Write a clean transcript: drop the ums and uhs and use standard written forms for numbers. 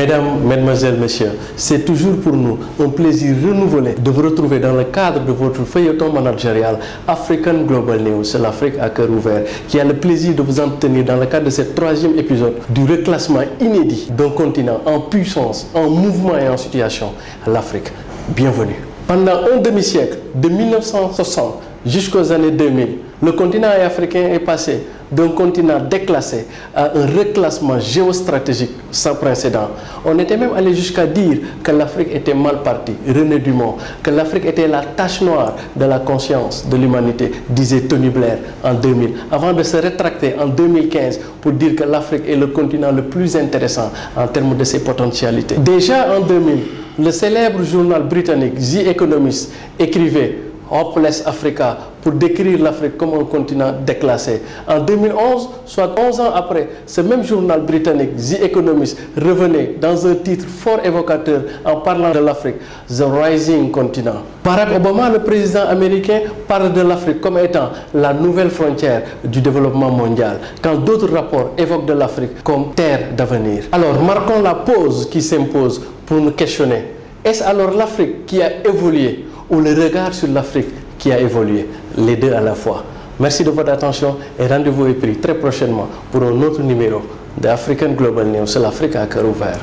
Mesdames, Mesdemoiselles, Messieurs, c'est toujours pour nous un plaisir renouvelé de vous retrouver dans le cadre de votre feuilleton managérial African Global News, c'est l'Afrique à cœur ouvert, qui a le plaisir de vous entretenir dans le cadre de ce 3e épisode du reclassement inédit d'un continent en puissance, en mouvement et en situation, l'Afrique. Bienvenue. Pendant un demi-siècle, de 1960 jusqu'aux années 2000, le continent africain est passé d'un continent déclassé à un reclassement géostratégique sans précédent. On était même allé jusqu'à dire que l'Afrique était mal partie, René Dumont, que l'Afrique était la tache noire de la conscience de l'humanité, disait Tony Blair en 2000, avant de se rétracter en 2015 pour dire que l'Afrique est le continent le plus intéressant en termes de ses potentialités. Déjà en 2000, le célèbre journal britannique The Economist écrivait Hopeless Africa pour décrire l'Afrique comme un continent déclassé. En 2011, soit 11 ans après, ce même journal britannique, The Economist, revenait dans un titre fort évocateur en parlant de l'Afrique, The Rising Continent. Barack Obama, le président américain, parle de l'Afrique comme étant la nouvelle frontière du développement mondial, quand d'autres rapports évoquent de l'Afrique comme terre d'avenir. Alors, marquons la pause qui s'impose pour nous questionner. Est-ce alors l'Afrique qui a évolué ou le regard sur l'Afrique qui a évolué, les deux à la fois? Merci de votre attention et rendez-vous est pris très prochainement pour un autre numéro de African Global News, c'est l'Afrique à cœur ouvert.